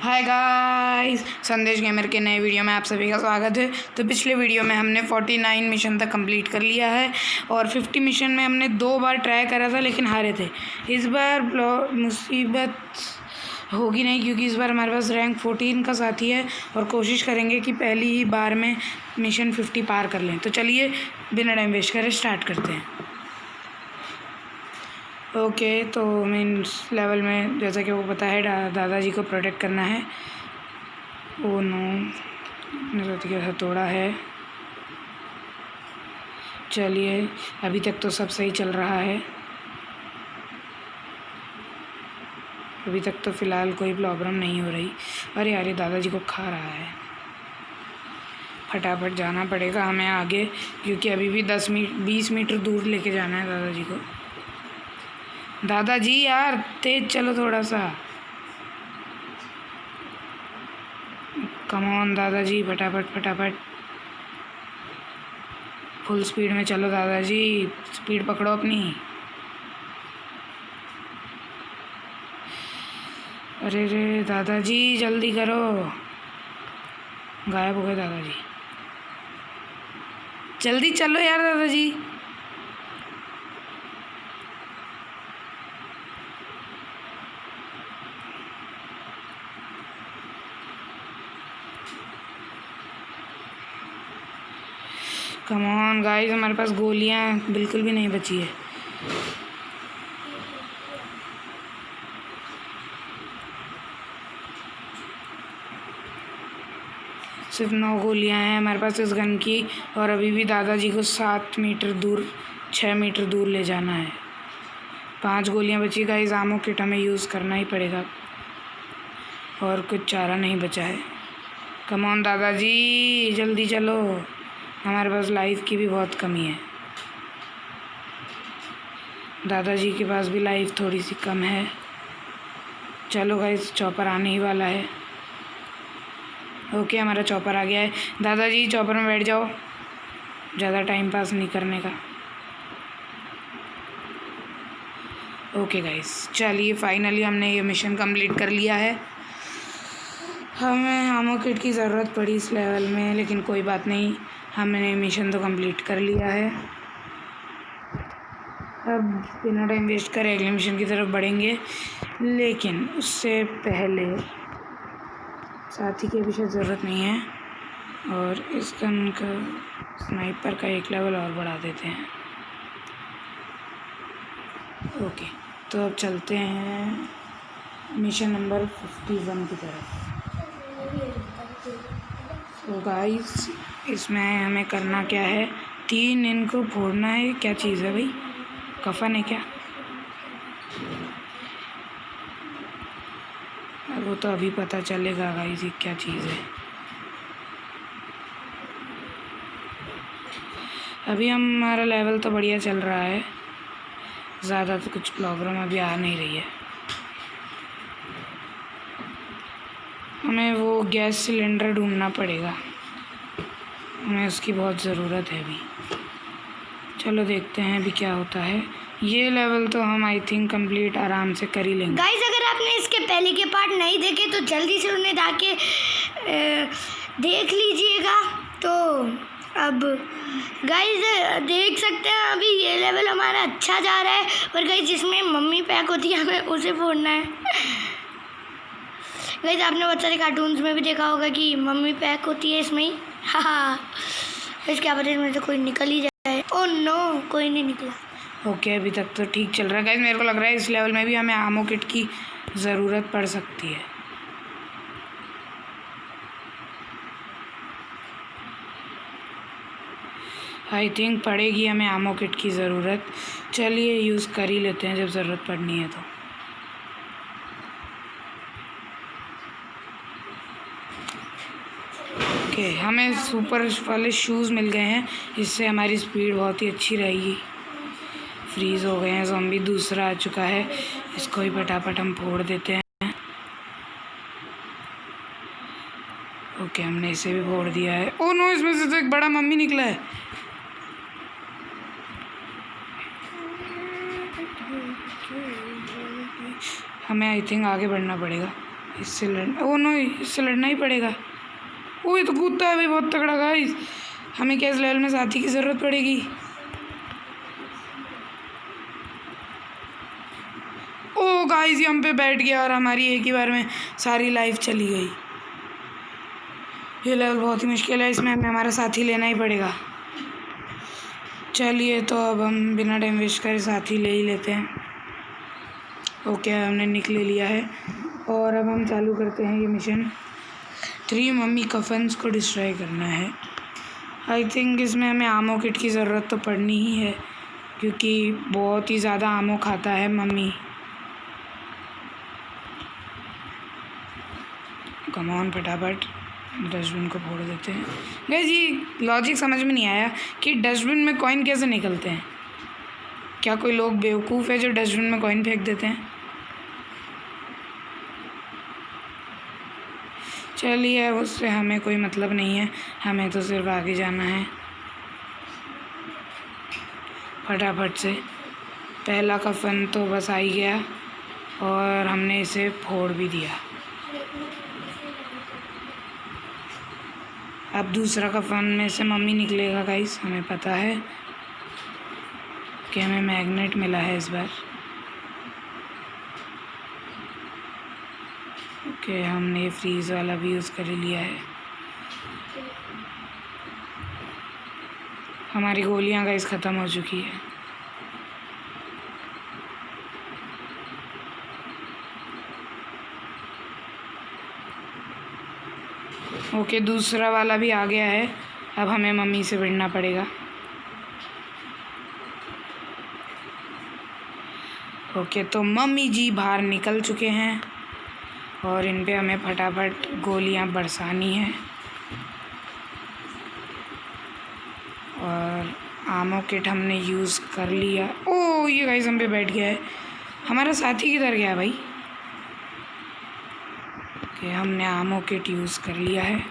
Hi guys, संदेश gamer के नए वीडियो में आप सभी का स्वागत है। तो पिछले वीडियो में हमने 49 मिशन तक कंप्लीट कर लिया है और 50 मिशन में हमने 2 बार ट्राई करा था लेकिन हारे थे। इस बार मुसीबत होगी नहीं क्योंकि इस बार हमारे पास रैंक 14 का साथी है और कोशिश करेंगे कि पहली ही बार में मिशन 50 पार कर लें। तो चलिए बिना टाइम वेस्ट करे स्टार्ट करते हैं। ओके, तो मेन लेवल में जैसा कि वो पता है दादाजी को प्रोटेक्ट करना है। ओ नो, हथौड़ा है। चलिए, अभी तक तो सब सही चल रहा है। अभी तक तो फ़िलहाल कोई प्रॉब्लम नहीं हो रही। अरे यार, ये दादाजी को खा रहा है। फटाफट जाना पड़ेगा हमें आगे क्योंकि अभी भी 20 मीटर दूर लेके जाना है दादाजी को। दादाजी यार तेज चलो थोड़ा सा। कम ऑन दादाजी, फटाफट फटाफट फुल स्पीड में चलो दादाजी, स्पीड पकड़ो अपनी। अरे रे दादाजी जल्दी करो, गायब हो गए दादाजी। जल्दी चलो यार दादाजी। कम ऑन गाइस, हमारे पास गोलियां बिल्कुल भी नहीं बची है। सिर्फ 9 गोलियां हैं हमारे पास इस गन की और अभी भी दादाजी को 6 मीटर दूर ले जाना है। 5 गोलियां बची गाइस। आमो किट हमें यूज़ करना ही पड़ेगा और कुछ चारा नहीं बचा है। कम ऑन दादाजी जल्दी चलो, हमारे पास लाइफ की भी बहुत कमी है। दादाजी के पास भी लाइफ थोड़ी सी कम है। चलो गाइस, चॉपर आने ही वाला है। ओके, हमारा चॉपर आ गया है। दादाजी चॉपर में बैठ जाओ, ज़्यादा टाइम पास नहीं करने का। ओके गाइस, चलिए फाइनली हमने ये मिशन कंप्लीट कर लिया है। हमें आमो किट की ज़रूरत पड़ी इस लेवल में, लेकिन कोई बात नहीं, हमने मिशन तो कंप्लीट कर लिया है। अब बिना टाइम वेस्ट करे अगले मिशन की तरफ बढ़ेंगे, लेकिन उससे पहले साथी की भी शायद ज़रूरत नहीं है और इस गन का स्नाइपर का एक लेवल और बढ़ा देते हैं। ओके, तो अब चलते हैं मिशन नंबर 51 की तरफ। तो गाइस, इसमें हमें करना क्या है, 3 इनको फोड़ना है। क्या चीज़ है भाई, कफन है क्या? वो तो अभी पता चलेगा गाइस ये क्या चीज़ है। अभी हमारा लेवल तो बढ़िया चल रहा है, ज़्यादा तो कुछ प्रॉब्लम अभी आ नहीं रही है। हमें वो गैस सिलेंडर ढूंढना पड़ेगा, हमें उसकी बहुत ज़रूरत है अभी। चलो देखते हैं अभी क्या होता है। ये लेवल तो हम आई थिंक कंप्लीट आराम से कर ही लेंगे। गाइस, अगर आपने इसके पहले के पार्ट नहीं देखे तो जल्दी से उन्हें जाके देख लीजिएगा। तो अब गाइस देख सकते हैं अभी ये लेवल हमारा अच्छा जा रहा है। और गाइस, जिसमें मम्मी पैक होती है हमें उसे फोड़ना है। गाइस, आपने बहुत सारे कार्टून्स में भी देखा होगा कि मम्मी पैक होती है इसमें ही। हाँ, क्या पता इसमें से कोई निकल ही जाए। ओह नो, कोई नहीं निकला। ओके, अभी तक तो ठीक चल रहा है गाइस। मेरे को लग रहा है इस लेवल में भी हमें आमो किट की ज़रूरत पड़ सकती है। आई थिंक पड़ेगी हमें आमो किट की ज़रूरत। चलिए यूज़ कर ही लेते हैं जब ज़रूरत पड़नी है तो। ओके, हमें सुपर वाले शूज़ मिल गए हैं, इससे हमारी स्पीड बहुत ही अच्छी रहेगी। फ्रीज़ हो गए हैं ज़ॉम्बी, दूसरा आ चुका है, इसको ही फटाफट हम फोड़ देते हैं। ओके, हमने इसे भी फोड़ दिया है। ओह नो, इसमें से तो एक बड़ा मम्मी निकला है। हमें आई थिंक आगे बढ़ना पड़ेगा। इससे लड़ना ही पड़ेगा। ओ ये तो कूदता है भाई बहुत तगड़ा गाइस। हमें क्या इस लेवल में साथी की ज़रूरत पड़ेगी। ओ गाइस ये हम पे बैठ गया और हमारी एक ही बार में सारी लाइफ चली गई। ये लेवल बहुत ही मुश्किल है, इसमें हमें हमारा साथी लेना ही पड़ेगा। चलिए तो अब हम बिना टाइम वेस्ट करे साथी ले ही लेते हैं। ओके हमने निक ले लिया है और अब हम चालू करते हैं ये मिशन। 3 मम्मी कफन्स को डिस्ट्रॉय करना है। आई थिंक इसमें हमें आमो किट की ज़रूरत तो पड़नी ही है क्योंकि बहुत ही ज़्यादा आमो खाता है मम्मी। कम ऑन फटाफट डस्टबिन को फोड़ देते हैं। गाइस जी लॉजिक समझ में नहीं आया कि डस्टबिन में कॉइन कैसे निकलते हैं। क्या कोई लोग बेवकूफ़ है जो डस्टबिन में कॉइन फेंक देते हैं। चलिए उससे हमें कोई मतलब नहीं है, हमें तो सिर्फ आगे जाना है। फटाफट से पहला कफन तो बस आ ही गया और हमने इसे फोड़ भी दिया। अब दूसरा कफन में से मम्मी निकलेगा गाइस, हमें पता है कि हमें मैग्नेट मिला है इस बार। ओके हमने फ्रीज़ वाला भी यूज़ कर लिया है। हमारी गोलियां गाइस ख़त्म हो चुकी है। ओके दूसरा वाला भी आ गया है। अब हमें मम्मी से भिड़ना पड़ेगा। ओके तो मम्मी जी बाहर निकल चुके हैं और इन पे हमें फटाफट गोलियां बरसानी है। और आमो किट हमने यूज़ कर लिया। ओ ये गाइस हम पे बैठ गया है। हमारा साथी किधर गया भाई। कि हमने आमो किट यूज़ कर लिया है।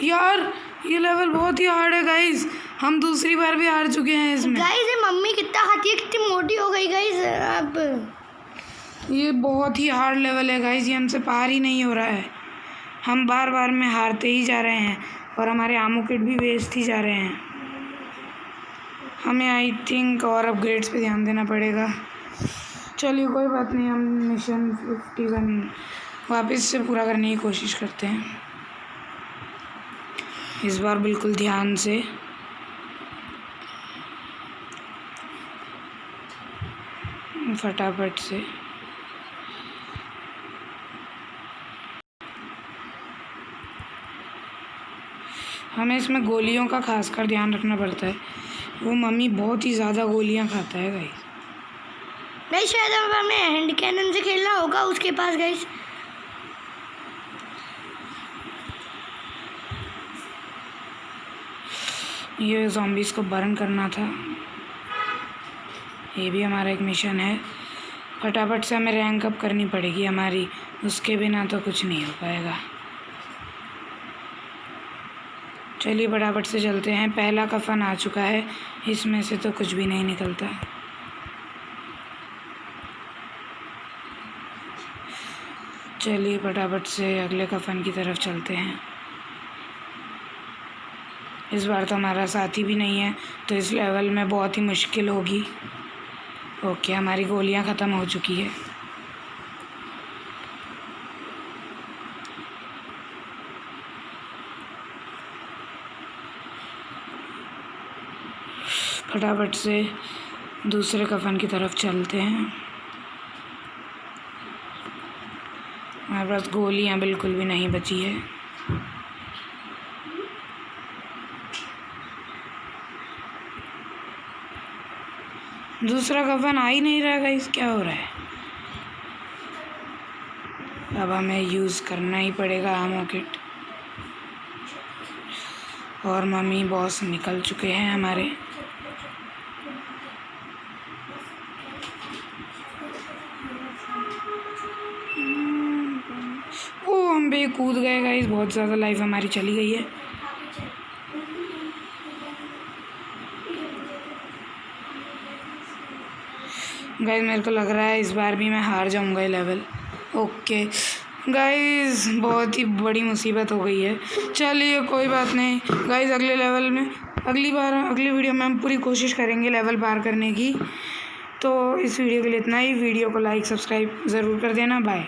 यार ये लेवल बहुत ही हार्ड है गाइस, हम दूसरी बार भी हार चुके हैं इसमें। गाइस ये मम्मी कितना खाती है, कितनी मोटी हो गई गाइस। अब ये बहुत ही हार्ड लेवल है गाइस, ये हमसे पार ही नहीं हो रहा है। हम बार बार में हारते ही जा रहे हैं और हमारे आमो किट भी वेस्ट ही जा रहे हैं। हमें आई थिंक और अपग्रेड्स पे ध्यान देना पड़ेगा। चलिए कोई बात नहीं, हम मिशन 51 वापस से पूरा करने की कोशिश करते हैं इस बार बिल्कुल ध्यान से। फटाफट से हमें इसमें गोलियों का खासकर ध्यान रखना पड़ता है। वो मम्मी बहुत ही ज़्यादा गोलियां खाता है गाइस। नहीं शायद अब हमें हैंड कैनन से खेलना होगा उसके पास गाइस। ये ज़ॉम्बीज़ को बर्न करना था, ये भी हमारा एक मिशन है। फटाफट से हमें रैंक अप करनी पड़ेगी हमारी, उसके बिना तो कुछ नहीं हो पाएगा। चलिए फटाफट से चलते हैं। पहला कफन आ चुका है, इसमें से तो कुछ भी नहीं निकलता। चलिए फटाफट से अगले कफन की तरफ चलते हैं। इस बार तो हमारा साथी भी नहीं है तो इस लेवल में बहुत ही मुश्किल होगी। ओके हमारी गोलियां ख़त्म हो चुकी है। फटाफट से दूसरे कफन की तरफ चलते हैं। हमारे पास गोलियां बिल्कुल भी नहीं बची है। दूसरा कफन आ ही नहीं रहा गाइस, क्या हो रहा है। अब हमें यूज़ करना ही पड़ेगा आमो किट। और मम्मी बॉस निकल चुके हैं हमारे। ओ हम बे कूद गए गाइस, बहुत ज़्यादा लाइफ हमारी चली गई है। गाइस मेरे को लग रहा है इस बार भी मैं हार जाऊंगा ये लेवल। ओके गाइस, बहुत ही बड़ी मुसीबत हो गई है। चलिए कोई बात नहीं गाइस, अगले लेवल में अगली वीडियो में हम पूरी कोशिश करेंगे लेवल पार करने की। तो इस वीडियो के लिए इतना ही। वीडियो को लाइक सब्सक्राइब ज़रूर कर देना। बाय।